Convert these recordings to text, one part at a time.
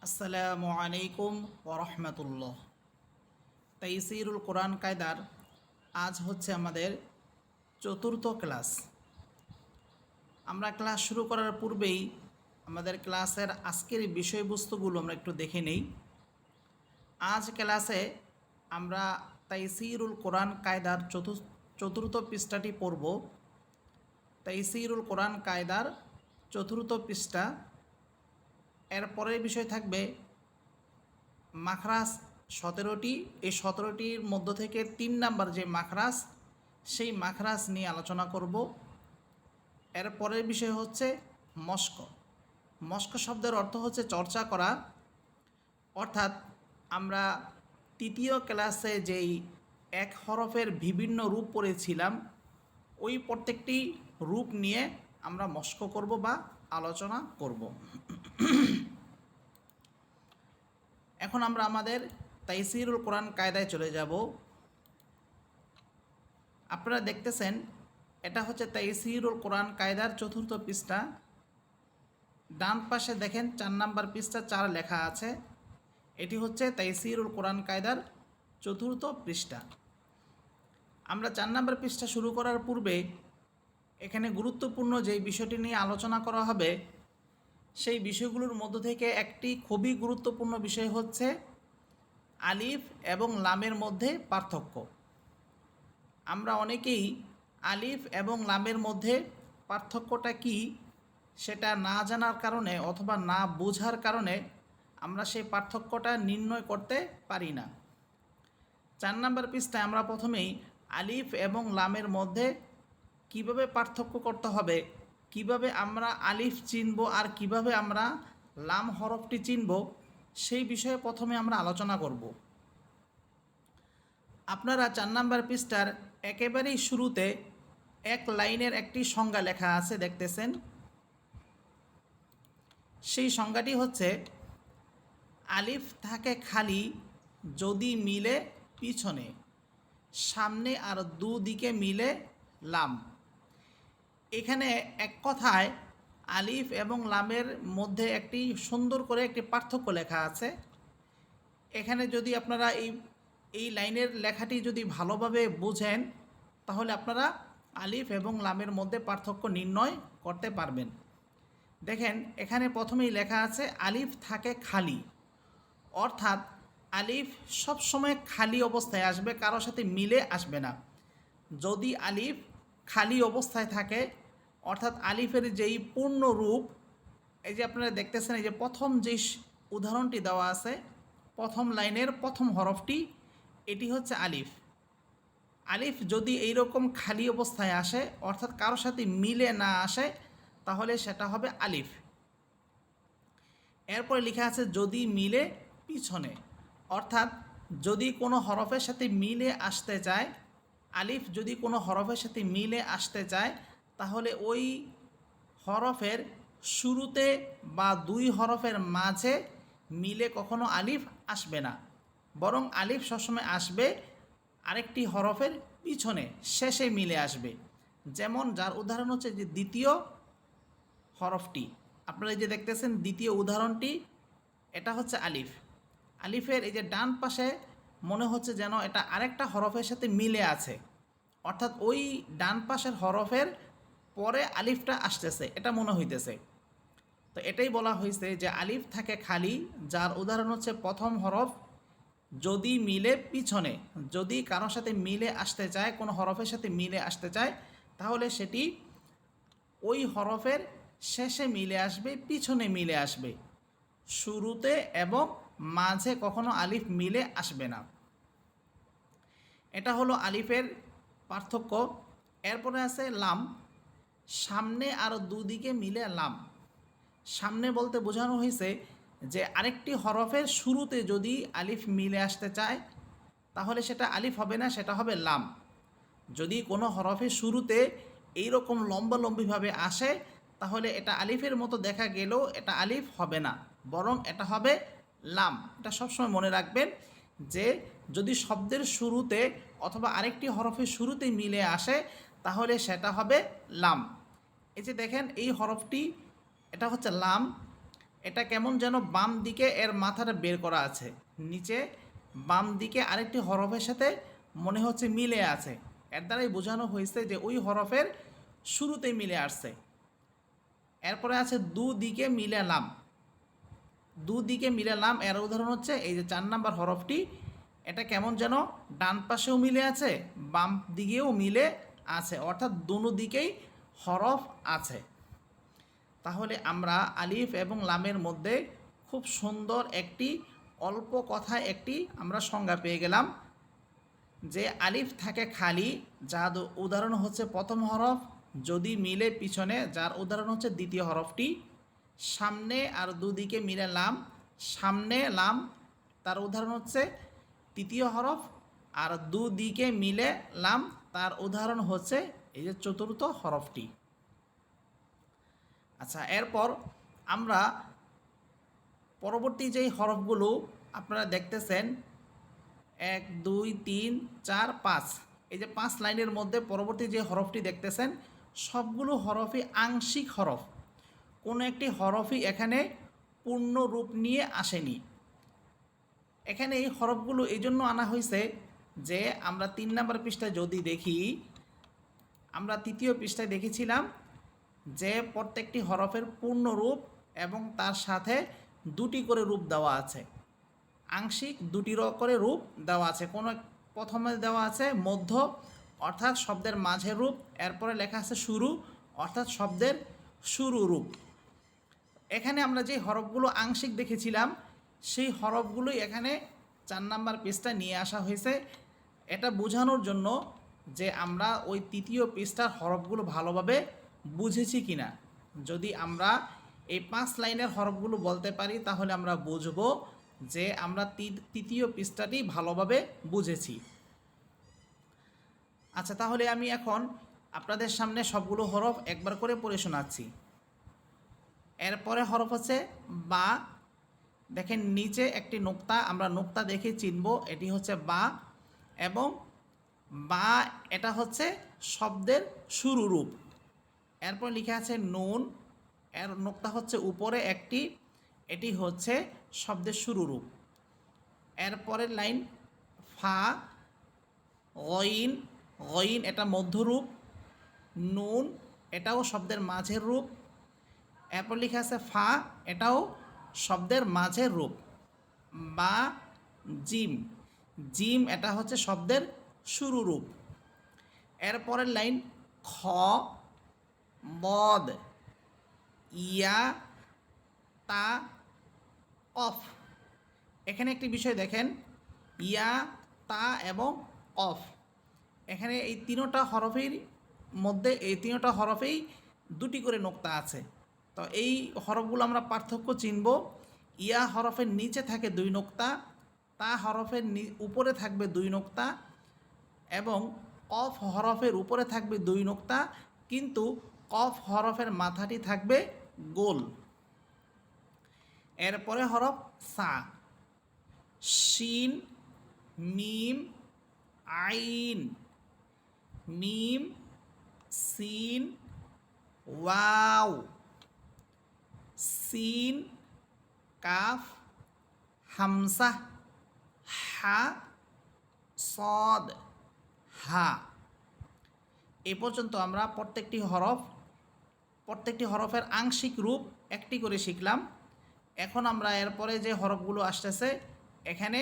আসসালামু আলাইকুম ওরহমতুল্লাহ। তাইসিরুল কোরআন কায়দার আজ হচ্ছে আমাদের চতুর্থ ক্লাস। আমরা ক্লাস শুরু করার পূর্বেই আমাদের ক্লাসের আজকের বিষয়বস্তুগুলো আমরা একটু দেখে নেই। আজ ক্লাসে আমরা তাইসিরুল কোরআন কায়দার চতুর্থ পৃষ্ঠাটি পড়ব। তাইসিরুল কোরআন কায়দার চতুর্থ পৃষ্ঠা। এর পরের বিষয় থাকবে মাখরাজ 17টি। এই 17টির মধ্য থেকে 3 নাম্বার যে মাখরাজ, সেই মাখরাজ নিয়ে আলোচনা করব। এর পরের বিষয় হচ্ছে মস্ক। মস্ক শব্দের অর্থ হচ্ছে চর্চা করা, অর্থাৎ আমরা তৃতীয় ক্লাসে যেই এক হরফের বিভিন্ন রূপ পড়েছিলাম, ওই প্রত্যেকটি রূপ নিয়ে আমরা মস্ক করব বা আলোচনা করব। এখন আমরা আমাদের তাইসিরুল কোরআন কায়দায় চলে যাব। আপনারা দেখতেছেন এটা হচ্ছে তাইসিরুল কোরআন কায়দার চতুর্থ পৃষ্ঠা। ডান পাশে দেখেন 4 নাম্বার পৃষ্ঠা 4 লেখা আছে। এটি হচ্ছে তাইসিরুল কোরআন কায়দার চতুর্থ পৃষ্ঠা। আমরা 4 নাম্বার পৃষ্ঠা শুরু করার পূর্বে এখানে গুরুত্বপূর্ণ যেই বিষয়টি নিয়ে আলোচনা করা হবে, সেই বিষয়গুলোর মধ্য থেকে একটি খুবই গুরুত্বপূর্ণ বিষয় হচ্ছে আলিফ এবং লামের মধ্যে পার্থক্য। আমরা অনেকেই আলিফ এবং লামের মধ্যে পার্থক্যটা কি সেটা না জানার কারণে অথবা না বোঝার কারণে আমরা সেই পার্থক্যটা নির্ণয় করতে পারি না। 4 নাম্বার পৃষ্ঠায় আমরা প্রথমেই আলিফ এবং লামের মধ্যে কিভাবে পার্থক্য করতে হবে, কিভাবে আমরা আলিফ চিনব আর কিভাবে আমরা লাম হরফটি চিনব, সেই বিষয়ে প্রথমে আমরা আলোচনা করব। আপনারা 4 নাম্বার পৃষ্ঠার একেবারেই শুরুতে এক লাইনের একটি সংজ্ঞা লেখা আছে, দেখতেছেন। সেই সংজ্ঞাটি হচ্ছে আলিফ থাকে খালি যদি মিলে পিছনে, সামনে আর দুদিকে মিলে লাম। এখানে এক কথায় আলিফ এবং লামের মধ্যে একটি সুন্দর করে একটি পার্থক্য লেখা আছে। এখানে যদি আপনারা এই লাইনের লেখাটি যদি ভালোভাবে বোঝেন, তাহলে আপনারা আলিফ এবং লামের মধ্যে পার্থক্য নির্ণয় করতে পারবেন। দেখেন এখানে প্রথমেই লেখা আছে আলিফ থাকে খালি, অর্থাৎ আলিফ সবসময় খালি অবস্থায় আসবে, কারোর সাথে মিলে আসবে না। যদি আলিফ খালি অবস্থায় থাকে, অর্থাৎ আলিফের যেই পূর্ণ রূপ, এই যে আপনারা দেখতেছেন, এই যে প্রথম যে উদাহরণটি দেওয়া আছে, প্রথম লাইনের প্রথম হরফটি, এটি হচ্ছে আলিফ। আলিফ যদি এইরকম খালি অবস্থায় আসে, অর্থাৎ কারোর সাথে মিলে না আসে, তাহলে সেটা হবে আলিফ। এরপরে লেখা আছে যদি মিলে পিছনে, অর্থাৎ যদি কোনো হরফের সাথে মিলে আসতে চায়, আলিফ যদি কোনো হরফের সাথে মিলে আসতে চায়, তাহলে ওই হরফের শুরুতে বা 2 হরফের মাঝে মিলে কখনো আলিফ আসবে না, বরং আলিফ সবসময় আসবে আরেকটি হরফের পিছনে, শেষে মিলে আসবে। যেমন যার উদাহরণ হচ্ছে যে দ্বিতীয় হরফটি, আপনারা এই যে দেখতেছেন দ্বিতীয় উদাহরণটি, এটা হচ্ছে আলিফ। আলিফের এই যে ডান পাশে মনে হচ্ছে যেন এটা আরেকটা হরফের সাথে মিলে আছে, অর্থাৎ ওই ডান পাশের হরফের পরে আলিফটা আসতেছে, এটা মনে হইতেছে। তো এটাই বলা হয়েছে যে আলিফ থাকে খালি, যার উদাহরণ হচ্ছে প্রথম হরফ যদি মিলে পিছনে। যদি কারোর সাথে মিলে আসতে চায়, কোনো হরফের সাথে মিলে আসতে চায়, তাহলে সেটি ওই হরফের শেষে মিলে আসবে, পিছনে মিলে আসবে, শুরুতে এবং মাঝে কখনো আলিফ মিলে আসবে না। এটা হলো আলিফের পার্থক্য। এরপরে আছে লাম, সামনে আর দুদিকে মিলে লাম। সামনে বলতে বোঝানো হয়েছে যে আরেকটি হরফের শুরুতে যদি আলিফ মিলে আসতে চায়, তাহলে সেটা আলিফ হবে না, সেটা হবে লাম। যদি কোনো হরফের শুরুতে এইরকম লম্বালম্বিভাবে আসে, তাহলে এটা আলিফের মতো দেখা গেলেও এটা আলিফ হবে না, বরং এটা হবে লাম। এটা সবসময় মনে রাখবেন যে যদি শব্দের শুরুতে অথবা আরেকটি হরফের শুরুতে মিলে আসে, তাহলে সেটা হবে লাম। এই যে দেখেন এই হরফটি, এটা হচ্ছে লাম। এটা কেমন যেন বাম দিকে এর মাথাটা বের করা আছে, নিচে বাম দিকে আরেকটি হরফের সাথে মনে হচ্ছে মিলে আছে। এর দ্বারাই বোঝানো হয়েছে যে ওই হরফের শুরুতে মিলে আসছে। এরপরে আছে দুদিকে মিলে লাম। দুদিকে মিলে লাম এর উদাহরণ হচ্ছে এই যে 4 নাম্বার হরফটি, এটা কেমন যেন ডান পাশেও মিলে আছে, বাম দিকেও মিলে আছে, অর্থাৎ দুনো দিকেই হরফ আছে। তাহলে আমরা আলিফ এবং লামের মধ্যে খুব সুন্দর একটি অল্প কথায় একটি আমরা সংজ্ঞা পেয়ে গেলাম যে আলিফ থাকে খালি, যার উদাহরণ হচ্ছে প্রথম হরফ, যদি মিলে পিছনে, যার উদাহরণ হচ্ছে দ্বিতীয় হরফটি। সামনে আর দুদিকে মিলে লাম, সামনে লাম, তার উদাহরণ হচ্ছে তৃতীয় হরফ। আর দুদিকে মিলে লাম, তার উদাহরণ হচ্ছে এই যে চতুর্থ হরফটি। আচ্ছা, এরপর আমরা পরবর্তী যেই হরফগুলো আপনারা দেখতেছেন 1 2 3 4 5, এই যে 5 লাইনের মধ্যে পরবর্তী যে হরফটি দেখতেছেন সবগুলো হরফই আংশিক হরফ, কোনো একটি হরফই এখানে পূর্ণ রূপ নিয়ে আসেনি। এখানে এই হরফগুলো এই জন্য আনা হয়েছে যে আমরা 3 নাম্বার পৃষ্ঠায় যদি দেখি, আমরা তৃতীয় পৃষ্ঠায় দেখেছিলাম যে প্রত্যেকটি হরফের পূর্ণ রূপ এবং তার সাথে দুটি করে রূপ দেওয়া আছে, আংশিক দুটি করে রূপ দেওয়া আছে। কোনো প্রথমে দেওয়া আছে মধ্য অর্থাৎ শব্দের মাঝের রূপ, এরপরে লেখা আছে শুরু অর্থাৎ শব্দের শুরু রূপ। এখানে আমরা যে হরফগুলো আংশিক দেখেছিলাম সেই হরফগুলোই এখানে 4 নাম্বার পৃষ্ঠায় নিয়ে আসা হয়েছে, এটা বোঝানোর জন্য যে আমরা ওই তৃতীয় পৃষ্ঠার হরফগুলো ভালোভাবে বুঝেছি কিনা। যদি আমরা এই 5 লাইনের হরফগুলো বলতে পারি তাহলে আমরা বুঝব যে আমরা তৃতীয় পৃষ্ঠাটি ভালোভাবে বুঝেছি। আচ্ছা, তাহলে আমি এখন আপনাদের সামনে সবগুলো হরফ একবার করে পড়ে শোনাচ্ছি। এরপরে হরফ হচ্ছে বা। দেখেন নিচে একটি নোক্তা, আমরা নোক্তা দেখে চিনব এটি হচ্ছে বা, এবং বা এটা হচ্ছে শব্দের শুরু রূপ। এরপর লেখা আছে নুন, এর নোক্তা হচ্ছে উপরে একটি, এটি হচ্ছে শব্দের শুরু রূপ। এরপরের লাইন ফা, গইন, গইন এটা মধ্যরূপ, নুন এটাও শব্দের মাঝের রূপ। এরপর লেখা আছে ফা, এটাও শব্দের মাঝের রূপ। বা, জিম, জিম এটা হচ্ছে শব্দের শুরু রূপ। এরপরের লাইন খ, বদ, ইয়া, তা, অফ। এখানে একটি বিষয় দেখেন, ইয়া, তা এবং অফ, এখানে এই তিনোটা হরফের মধ্যে এই তিনোটা হরফেই দুটি করে নোক্তা আছে। তো এই হরফগুলো আমরা পার্থক্য চিনব। ইয়া হরফের নিচে থাকে 2 নোক্তা, তা হরফের উপরে থাকবে 2 নোক্তা, এবং কফ হরফের উপরে থাকবে 2 নোক্তা, কিন্তু কফ হরফের মাথাটি থাকবে গোল। এরপরে হরফ সা, শিন, মিম, আইন, মিম, সিন, ওয়াও, সিন, কাফ, হামসা, হা, সদ, হা। এ পর্যন্ত আমরা প্রত্যেকটি হরফের আংশিক রূপ একটি করে শিখলাম। এখন আমরা এরপরে যে হরফগুলো আসতেছে এখানে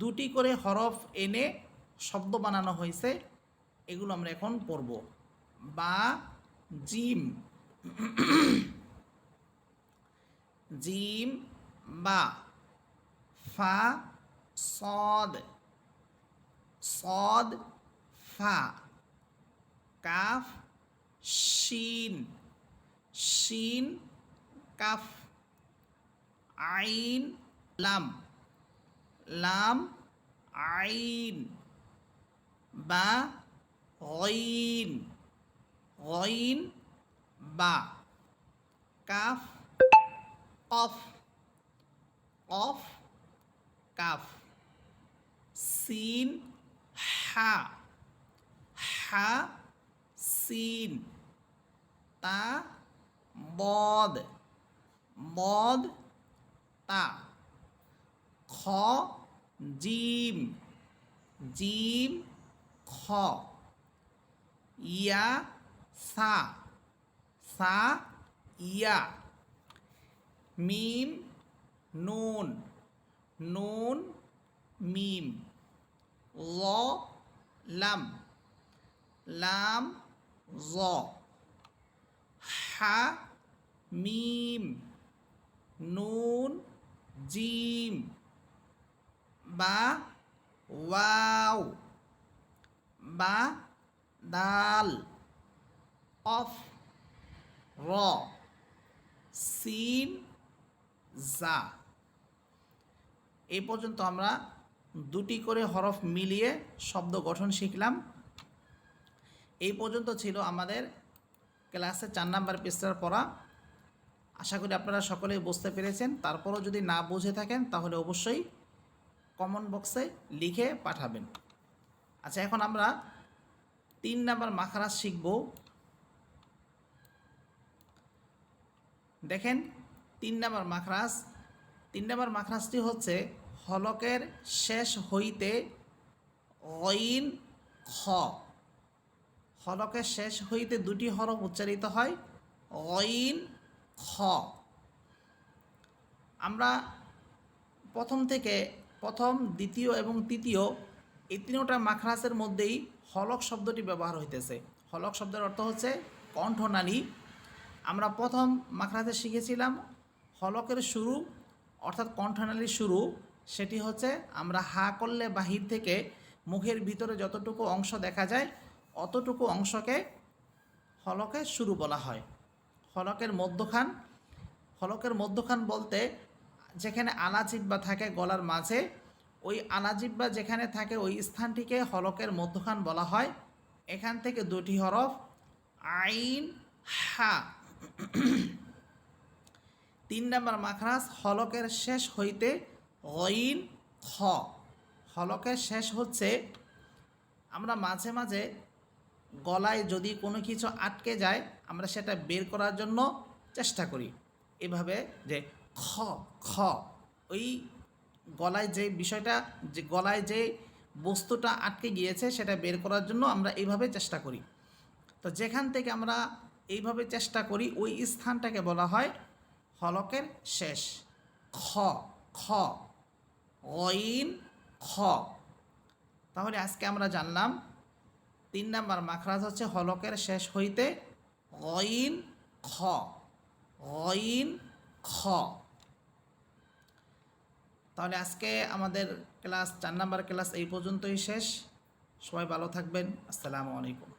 দুটি করে হরফ এনে শব্দ বানানো হয়েছে, এগুলো আমরা এখন পড়ব। বা, জিম, জিম, বা, ফা, সদ, সদ, ফা, কাফ, শিন, শিন, কাফ, আইন, লাম, লাম, আইন, বা, গইন, গইন, বা, কাফ, কফ, কফ, কাফ, সিন, হা, হা, সিন, তা, বদ, বদ, তা, খ জিম, জিম খ, ইয়া সা, সা ইয়া, মিম নুন, নুন মিম, ল লাম, লাম জ, হা মিম, নুন জিম, বা ওয়াও, বা দাল, অফ র, সিন জা। এই পর্যন্ত আমরা দুটি করে হরফ মিলিয়ে শব্দ গঠন শিখলাম। এই পর্যন্ত ছিল আমাদের ক্লাসে 4 নাম্বার পৃষ্ঠার পড়া। আশা করি আপনারা সকলেই বুঝতে পেরেছেন। তারপরও যদি না বুঝে থাকেন তাহলে অবশ্যই কমেন্ট বক্সে লিখে পাঠাবেন। আচ্ছা, এখন আমরা 3 নাম্বার মাখরাজ শিখব। দেখেন 3 নাম্বার মাখরাজ, 3 নাম্বার মাখরাজটি হচ্ছে হলকের শেষ হইতে গইন খ। হলকের শেষ হইতে দুটি হরফ উচ্চারিত হয়, গইন খ। আমরা প্রথম দ্বিতীয় এবং তৃতীয় এই তিনটা মাখরাজের মধ্যেই হলক শব্দটি ব্যবহার হইতেছে। হলক শব্দের অর্থ হচ্ছে কণ্ঠনালী। আমরা প্রথম মাখরাজে শিখেছিলাম হলকের শুরু অর্থাৎ কণ্ঠনালীর শুরু, সেটি হচ্ছে আমরা হা করলে বাহির থেকে মুখের ভিতরে যতটুকু অংশ দেখা যায় অতটুকু অংশকে হলকের শুরু বলা হয়। হলকের মধ্যখান, হলকের মধ্যখান বলতে যেখানে আলাজিব্বা থাকে গলার মাঝে, ওই আলাজিব্বা যেখানে থাকে ওই স্থানটিকে হলকের মধ্যখান বলা হয়। এখান থেকে দুটি হরফ আইন হা। 3 নাম্বার মাখরাজ হলকের শেষ হইতে গইন খ। হলকের শেষ হচ্ছে, আমরা মাঝে মাঝে গলায় যদি কোনো কিছু আটকে যায় আমরা সেটা বের করার জন্য চেষ্টা করি এভাবে যে খ খ। ওই গলায় যে বিষয়টা, যে গলায় যে বস্তুটা আটকে গিয়েছে সেটা বের করার জন্য আমরা এইভাবে চেষ্টা করি। তো যেখান থেকে আমরা এইভাবে চেষ্টা করি ওই স্থানটাকে বলা হয় হলকের শেষ। খ খ গইন খ। তাহলে আজকে আমরা জানলাম 3 নাম্বার মাখরাজ হচ্ছে হলকের শেষ হইতে গইন খ, গইন খ। তাহলে আজকে আমাদের ক্লাস 4 নাম্বার ক্লাস এই পর্যন্তই শেষ। সবাই ভালো থাকবেন। আসসালামু আলাইকুম।